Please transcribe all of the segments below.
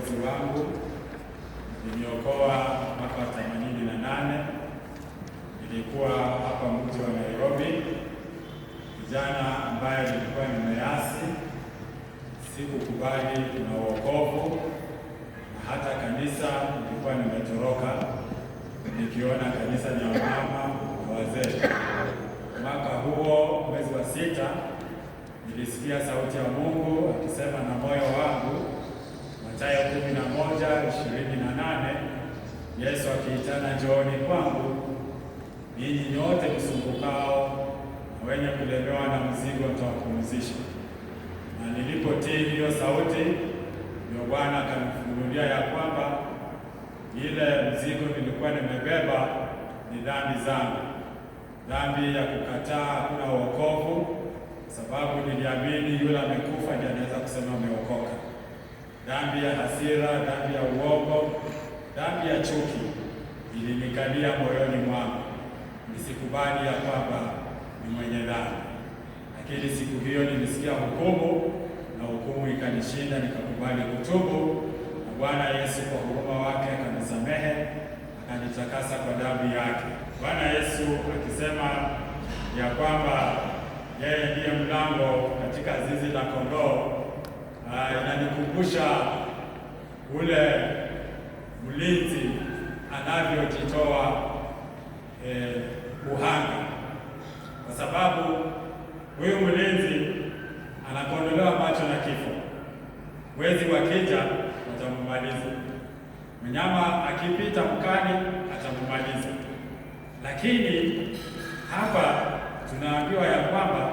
Mwokozi wangu. Niliokoa mwaka wa 88. Nilikuwa hapa mji wa Nairobi, kijana ambaye nilikuwa nimeasi, sikukubali kuna wokovu, na hata kanisa nilikuwa nimetoroka, nikiona kanisa ni wamama na wazee. Mwaka huo mwezi wa 6 nilisikia sauti ya Mungu akisema na moyo wangu, Mathayo 11:28, Yesu akiitana, njooni kwangu ninyi nyote msumbukao na wenye kulemewa na mzigo, nitawapumzisha. Na nilipotii hiyo sauti, ndio Bwana akanifunulia ya kwamba ile mzigo nilikuwa nimebeba ni dhambi zangu, dhambi ya kukataa hakuna wokovu, sababu niliamini yule amekufa ndiye anaweza kusema ameokoka. Dhambi ya hasira, dhambi ya uongo, dhambi ya chuki ilinikalia moyoni mwangu, nisikubali ya kwamba ni mwenye dhambi. Lakini siku hiyo nilisikia hukumu, na hukumu ikanishinda, nikakubali kutubu, na Bwana Yesu kwa huruma wake akanisamehe, akanitakasa kwa damu yake. Bwana Yesu akisema ya kwamba yeye ndiye mlango katika zizi la kondoo, inanikumbusha ule mlinzi anavyojitoa uhanga, kwa sababu huyu mlinzi anakondolewa macho na kifo. Wezi wakija watamumaliza, mnyama akipita mkali atamumaliza, lakini hapa tunaambiwa ya kwamba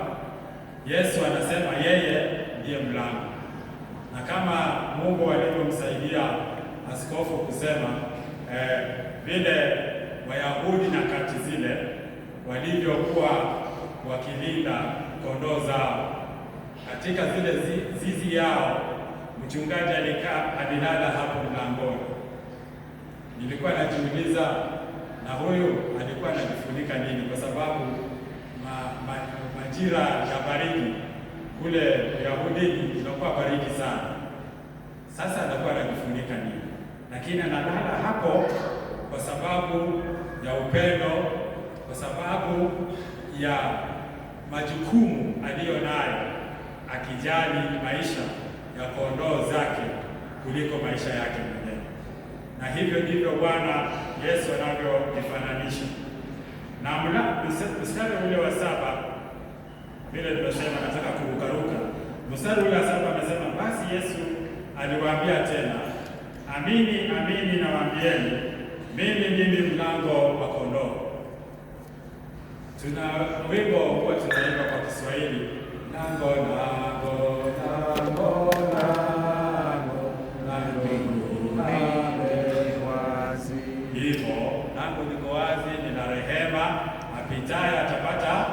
Yesu anasema yeye ndiye mlango, na kama Mungu alivyomsaidia askofu kusema vile Wayahudi na kati zile walivyokuwa wakilinda kondoo zao katika zile zizi yao, mchungaji alilala hapo mlangoni. Nilikuwa najiuliza, na huyu alikuwa anajifunika nini? Kwa sababu majira ya baridi kule Yahudi inakuwa baridi sana. Sasa anakuwa anajifunika nini? Lakini analala hapo kwa sababu ya upendo, kwa sababu ya majukumu aliyo nayo, akijali maisha ya kondoo zake kuliko maisha yake mwenyewe. Na hivyo ndivyo Bwana Yesu anavyojifananisha. Na mstari ule wa 7, vile tunasema nataka kurukaruka, mstari ule wa 7 anasema, basi Yesu aliwaambia tena, amini amini nawaambieni, mimi ndimi mlango wa kondoo. Tuna wimbo huwa tunaimba kwa Kiswahili, lango lango lango lango lango wazi. Hivyo lango liko wazi, ni la rehema, apitaye atapata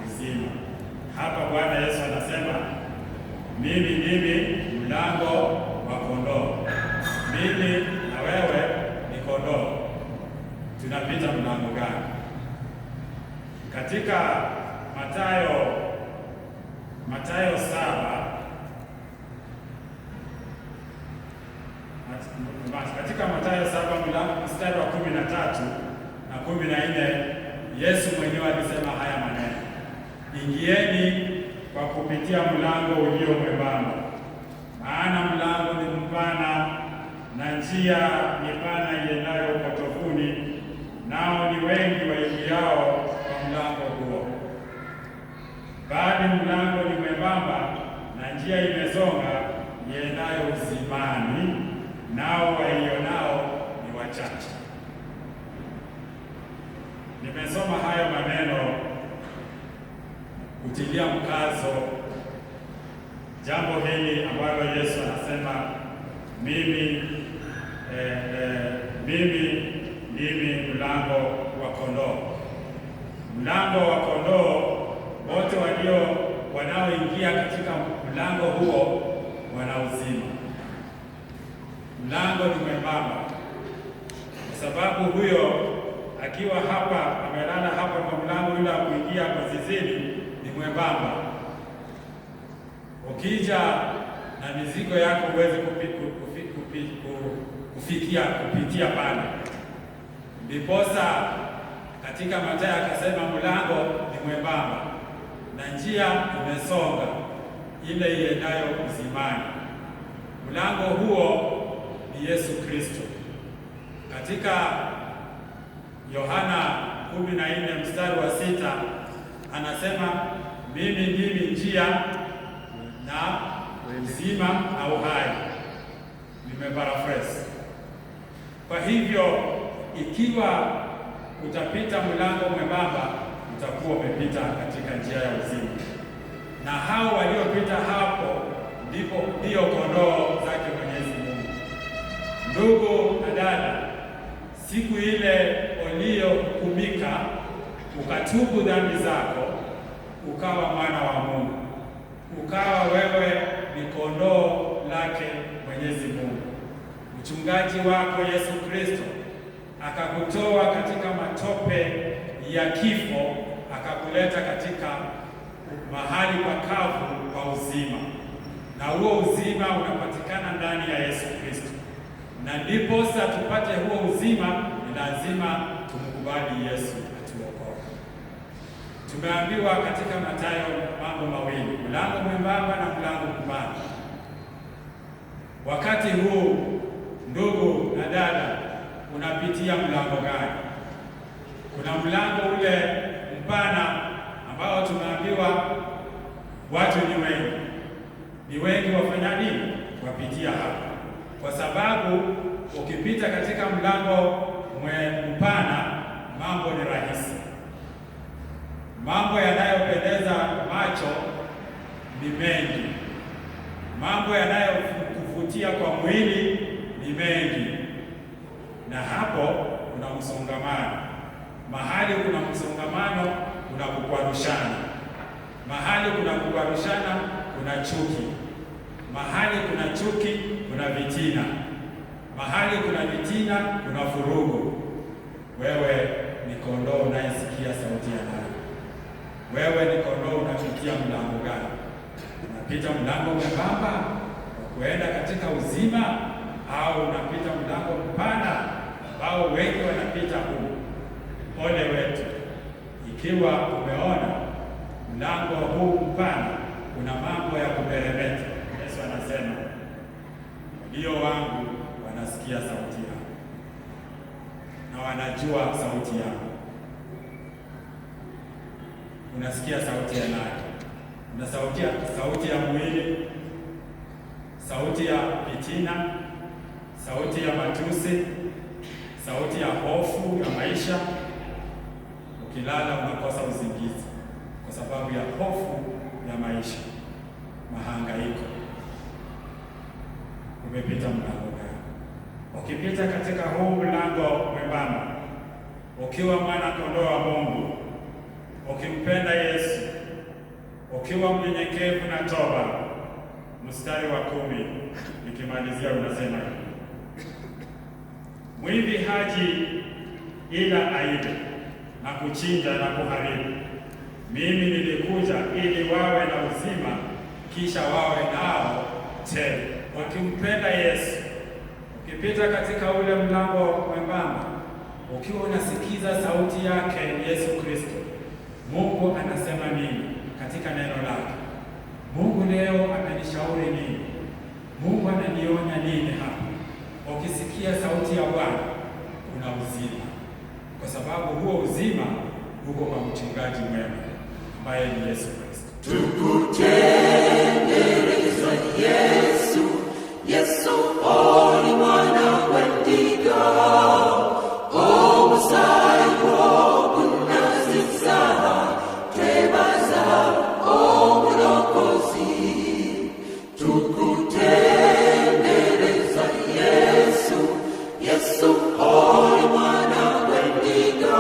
uzima. Hapa Bwana Yesu anasema mimi ndimi mlango wa kondoo. Mimi na wewe ni kondoo. Tunapita mlango gani? Katika Mathayo 7, katika Mathayo 7 mstari wa 13 na 14, Yesu mwenyewe alisema haya maneno, ingieni kwa kupitia mlango ulio mwembamba, maana mlango ni mpana na njia ni pana iendayo upotofuni, nao ni wengi waingiao kwa mlango huo. Bali mlango ni mwembamba na njia imesonga iendayo uzimani, nao waionao ni wachache. Nimesoma hayo maneno kutilia mkazo jambo hili ambalo Yesu anasema mimi ndimi mlango wa kondoo. Mlango wa kondoo, wote wanaoingia katika mlango huo wana uzima. Mlango ni mwembamba kwa sababu huyo akiwa hapa amelala hapa kwa mlango ule wa kuingia kwa zizini ni mwembamba. Ukija na mizigo yako huwezi kupitia pale. Ndiposa katika Mathayo akasema mlango ni mwembamba na njia imesonga ile iendayo uzimani. Mlango huo ni Yesu Kristo. Katika Yohana 14 mstari wa 6 anasema mimi ndimi njia na uzima na uhai. Nimeparaphrase. Kwa hivyo ikiwa utapita mlango mwembamba, utakuwa umepita katika njia ya uzima, na hao waliopita hapo ndio kondoo zake Mwenyezi Mungu. Ndugu na dada, siku ile uliyohukumika ukatubu dhambi zako, ukawa mwana wa Mungu, ukawa wewe ni kondoo lake Mwenyezi Mungu. Mchungaji wako Yesu Kristo akakutoa katika matope ya kifo, akakuleta katika mahali pakavu pa uzima, na huo uzima unapatikana ndani ya Yesu Kristo. Na ndipo sasa tupate huo uzima, ni lazima tumkubali Yesu atuokoe. Tumeambiwa katika Mathayo mambo mawili, mlango mwembamba na mlango mpana. Wakati huu, ndugu na dada, unapitia mlango gani? Kuna mlango ule mpana ambao tumeambiwa watu ni wengi wafanya nini? Wapitia hapa, kwa sababu ukipita katika mlango mpana mambo ni rahisi. Mambo yanayopendeza macho ni mengi, mambo yanayokuvutia kwa mwili ni mengi, na hapo kuna msongamano. Mahali kuna msongamano kuna kukwarushana, mahali kuna kukwarushana kuna chuki, mahali kuna chuki kuna vitina, mahali kuna vitina kuna furugu. Wewe ni kondoo unayesikia sauti ya nani? Wewe ni kondoo unapitia mlango gani? Unapita mlango mwembamba wa kuenda katika uzima, au unapita mlango mpana ambao wengi wanapita huu? Ole wetu ikiwa umeona mlango huu mpana kuna mambo ya kumeremeta. Yesu anasema walio wangu wanasikia sauti yangu na wanajua sauti yangu. Unasikia sauti ya nani? Una sauti ya mwili, sauti ya fitina, sauti ya matusi, sauti ya hofu ya maisha. Ukilala unakosa usingizi kwa sababu ya hofu ya maisha, mahangaiko. Umepita mlango gani? Ukipita katika huu mlango mwembamba, ukiwa mwana kondoo wa Mungu, ukimpenda Yesu, ukiwa mnyenyekevu na toba, mstari wa 10 nikimalizia unasema mwivi haji ila aibe na kuchinja na kuharibu. Mimi nilikuja ili wawe na uzima, kisha wawe nao tele. Ukimpenda Yesu, ukipita katika ule mlango mwembamba, ukiwa unasikiza sauti yake Yesu Kristo, Mungu anasema nini katika neno lake? Mungu leo amenishauri nini? Mungu ananionya nini hapa? Ukisikia sauti ya Bwana una uzima, kwa sababu huo uzima uko kwa mchungaji mwema ambaye ni Yesu Kristo. Tukutendereza Yesu, Yesu oli mwana wendiga, o musaigo kunazisaha, twebaza o mulokozi. Tukutendereza Yesu, Yesu oli mwana wendiga,